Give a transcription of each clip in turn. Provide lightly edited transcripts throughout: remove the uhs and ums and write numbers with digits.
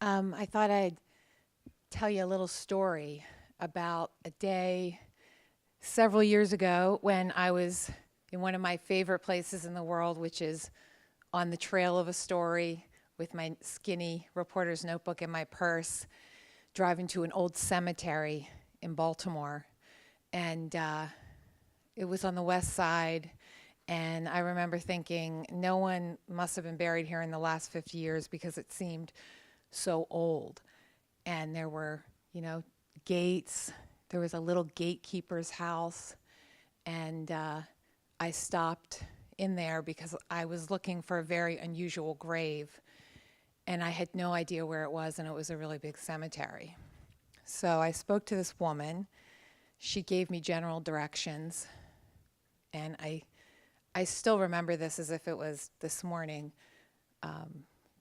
I thought I'd tell you a little story about a day several years ago when I was in one of my favorite places in the world, which is on the trail of a story with my skinny reporter's notebook in my purse, driving to an old cemetery in Baltimore. And it was on the west side. And I remember thinking, no one must have been buried here in the last 50 years because it seemed so old. And there were, gates. There was a little gatekeeper's house. And I stopped in there because I was looking for a very unusual grave. And I had no idea where it was, and it was a really big cemetery. So I spoke to this woman. She gave me general directions. And I still remember this as if it was this morning,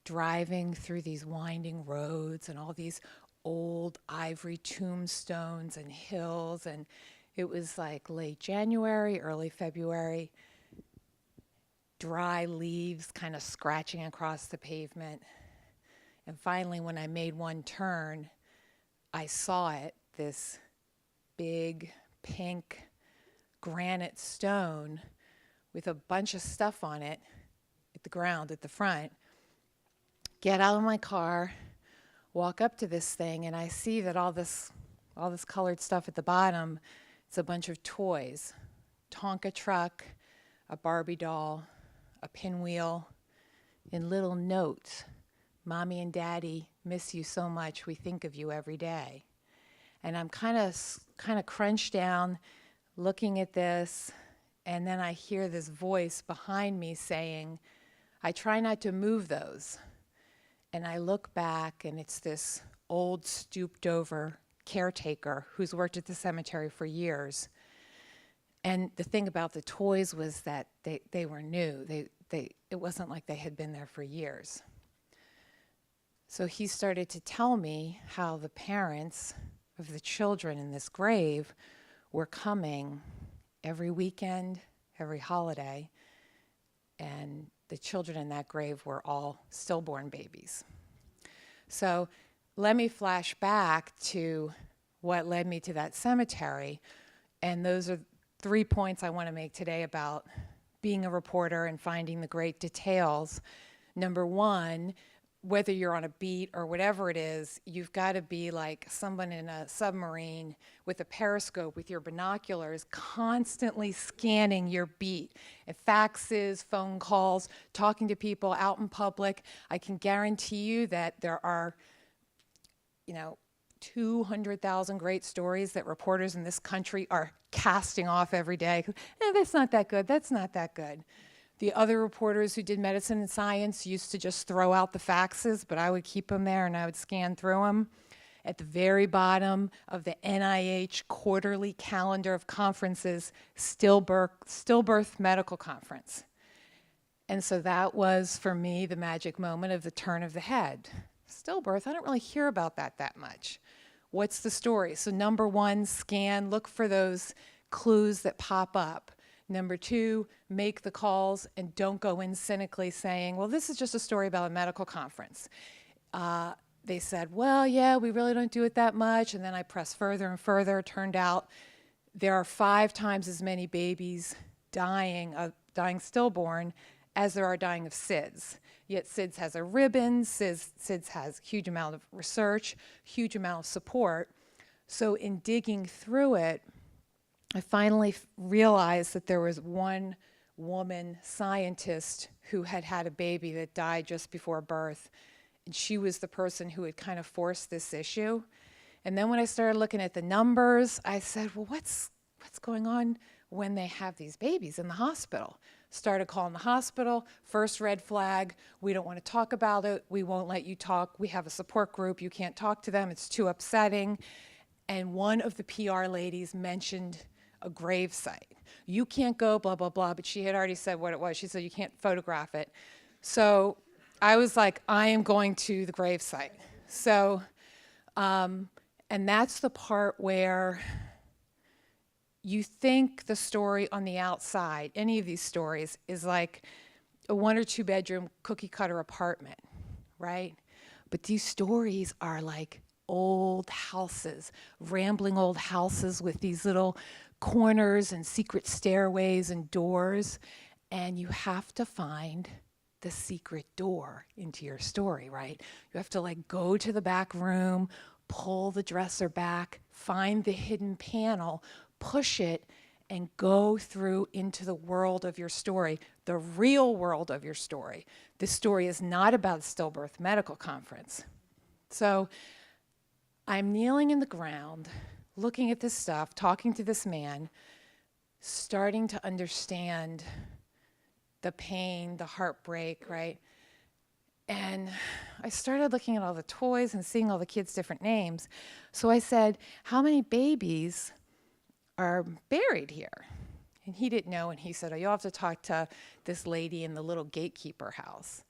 driving through these winding roads and all these old ivory tombstones and hills. And it was like late January, early February, dry leaves kind of scratching across the pavement. And finally, when I made one turn, I saw it, this big pink granite stone with a bunch of stuff on it at the ground at the front. Get out of my car, walk up to this thing, and I see that all this colored stuff at the bottom, it's a bunch of toys. Tonka truck, a Barbie doll, a pinwheel, and little notes. Mommy and Daddy miss you so much, we think of you every day. And I'm kind of crunched down looking at this, and then I hear this voice behind me saying, I try not to move those. And I look back, and it's this old, stooped-over caretaker who's worked at the cemetery for years. And the thing about the toys was that they were new. It wasn't like they had been there for years. So he started to tell me how the parents of the children in this grave were coming every weekend, every holiday, and the children in that grave were all stillborn babies. So let me flash back to what led me to that cemetery, and those are 3 points I want to make today about being a reporter and finding the great details. Number one, whether you're on a beat or whatever it is, you've got to be like someone in a submarine with a periscope with your binoculars, constantly scanning your beat. And faxes, phone calls, talking to people out in public. I can guarantee you that there are, 200,000 great stories that reporters in this country are casting off every day. That's not that good. That's not that good. The other reporters who did medicine and science used to just throw out the faxes, but I would keep them there and I would scan through them. At the very bottom of the NIH quarterly calendar of conferences, stillbirth medical conference. And so that was, for me, the magic moment of the turn of the head. Stillbirth, I don't really hear about that much. What's the story? So number one, scan, look for those clues that pop up. Number two, make the calls and don't go in cynically saying, well, this is just a story about a medical conference. They said, well, yeah, we really don't do it that much. And then I pressed further and further. It turned out there are 5 times as many babies dying stillborn as there are dying of SIDS. Yet SIDS has a ribbon, SIDS has a huge amount of research, huge amount of support. So in digging through it, I finally realized that there was one woman scientist who had had a baby that died just before birth. And she was the person who had kind of forced this issue. And then when I started looking at the numbers, I said, well, what's going on when they have these babies in the hospital? Started calling the hospital, first red flag, we don't want to talk about it, we won't let you talk, we have a support group, you can't talk to them, it's too upsetting. And one of the PR ladies mentioned a grave site. You can't go, blah, blah, blah, but she had already said what it was. She said you can't photograph it. So I was like, I am going to the grave site. So, and that's the part where you think the story on the outside, any of these stories, is like a 1 or 2 bedroom cookie cutter apartment, right? But these stories are like old houses, rambling old houses with these little corners and secret stairways and doors. And you have to find the secret door into your story, right? You have to like go to the back room, pull the dresser back, find the hidden panel, push it, and go through into the world of your story, the real world of your story. This story is not about the stillbirth medical conference. So I'm kneeling in the ground, looking at this stuff, talking to this man, starting to understand the pain, the heartbreak, right? And I started looking at all the toys and seeing all the kids' different names. So I said, how many babies are buried here? And he didn't know, and he said, oh, you'll have to talk to this lady in the little gatekeeper house.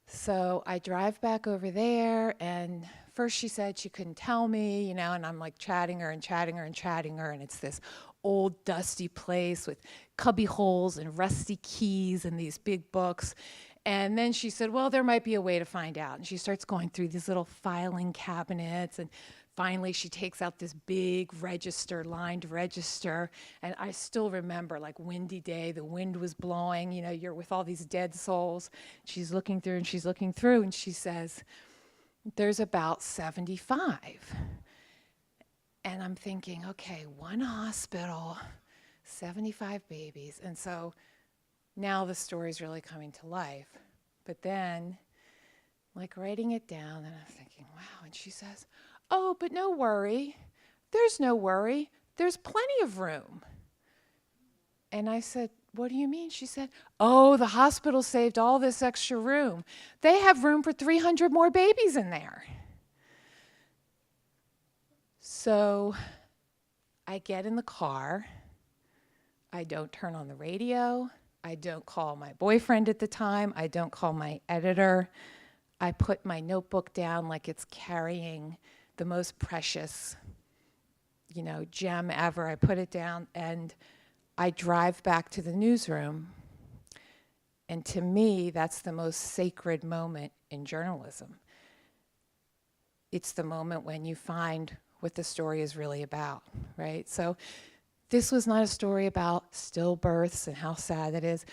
So I drive back over there, and first she said she couldn't tell me, and I'm like chatting her, and it's this old dusty place with cubby holes and rusty keys and these big books. And then she said, well, there might be a way to find out. And she starts going through these little filing cabinets, and finally she takes out this big register, lined register. And I still remember, like, windy day, the wind was blowing, you're with all these dead souls. She's looking through, and she says, there's about 75. And I'm thinking, okay, one hospital, 75 babies. And so now the story's really coming to life. But then, like, writing it down, and I'm thinking, wow. And she says, oh, but no worry. There's no worry. There's plenty of room. And I said, what do you mean? She said, oh, the hospital saved all this extra room. They have room for 300 more babies in there. So I get in the car. I don't turn on the radio. I don't call my boyfriend at the time. I don't call my editor. I put my notebook down like it's carrying the most precious, gem ever. I put it down, and I drive back to the newsroom. And to me, that's the most sacred moment in journalism. It's the moment when you find what the story is really about, right? So this was not a story about stillbirths and how sad it is,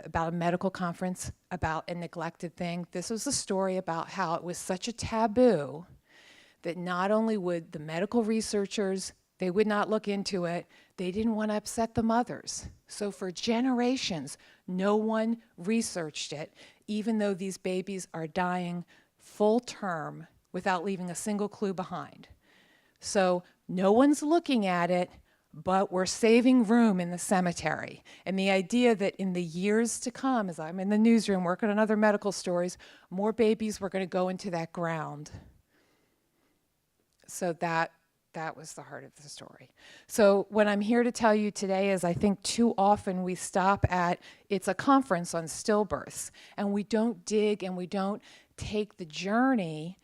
about a medical conference, about a neglected thing. This was a story about how it was such a taboo that not only would the medical researchers, they would not look into it, they didn't want to upset the mothers. So for generations, no one researched it, even though these babies are dying full term without leaving a single clue behind. So no one's looking at it, but we're saving room in the cemetery. And the idea that in the years to come, as I'm in the newsroom working on other medical stories, more babies were going to go into that ground. So that was the heart of the story. So what I'm here to tell you today is I think too often we stop at, it's a conference on stillbirths, and we don't dig and we don't take the journey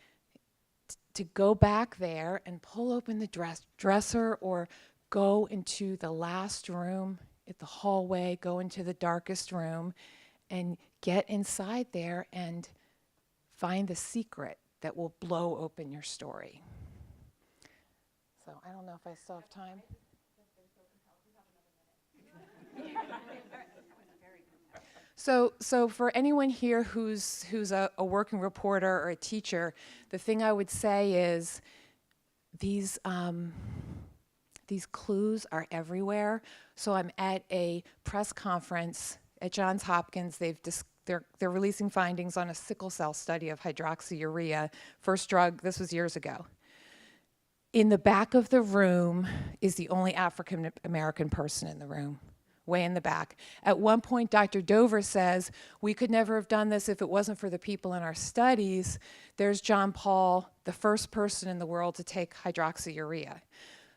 to go back there and pull open the dresser or go into the last room at the hallway, go into the darkest room, and get inside there and find the secret that will blow open your story. So I don't know if I still have time. So for anyone here who's a working reporter or a teacher, the thing I would say is these clues are everywhere. So I'm at a press conference at Johns Hopkins. They're releasing findings on a sickle cell study of hydroxyurea, first drug, this was years ago. In the back of the room is the only African American person in the room, way in the back. At one point, Dr. Dover says, we could never have done this if it wasn't for the people in our studies. There's John Paul, the first person in the world to take hydroxyurea.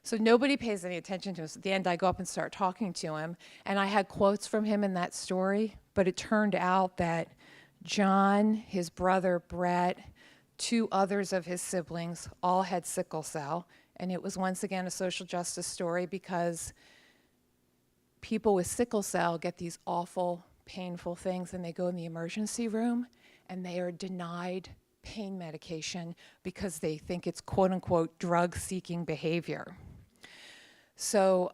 So nobody pays any attention to us. At the end, I go up and start talking to him, and I had quotes from him in that story, but it turned out that John, his brother Brett, 2 others of his siblings all had sickle cell, and it was once again a social justice story because people with sickle cell get these awful, painful things, and they go in the emergency room, and they are denied pain medication because they think it's quote unquote drug-seeking behavior. So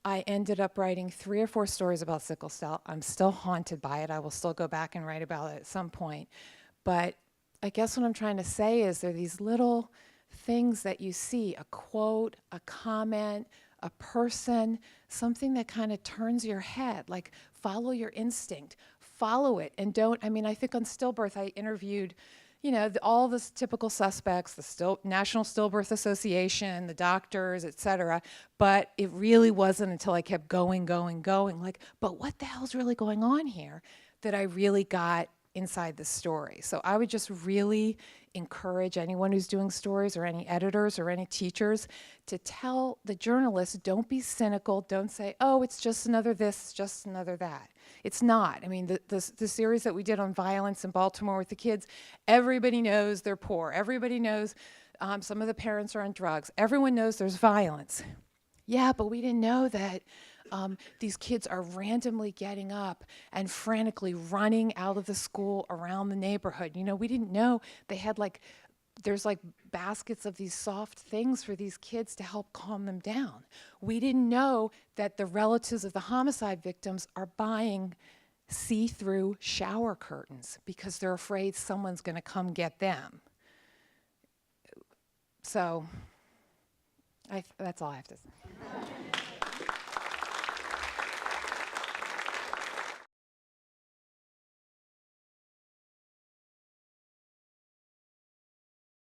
I ended up writing 3 or 4 stories about sickle cell. I'm still haunted by it. I will still go back and write about it at some point. But I guess what I'm trying to say is there are these little things that you see, a quote, a comment, a person, something that kind of turns your head, like follow your instinct, follow it, and don't, I mean, I think on stillbirth I interviewed, you know, all the typical suspects, the National Stillbirth Association, the doctors, et cetera, but it really wasn't until I kept going, like, but what the hell's really going on here, that I really got inside the story. So I would just really encourage anyone who's doing stories, or any editors or any teachers, to tell the journalists, don't be cynical, don't say, oh, it's just another this, just another that. It's not. I mean, the series that we did on violence in Baltimore with the kids, everybody knows they're poor. Everybody knows some of the parents are on drugs. Everyone knows there's violence. Yeah, but we didn't know that these kids are randomly getting up and frantically running out of the school around the neighborhood. You know, we didn't know they had there's baskets of these soft things for these kids to help calm them down. We didn't know that the relatives of the homicide victims are buying see-through shower curtains because they're afraid someone's going to come get them. So that's all I have to say.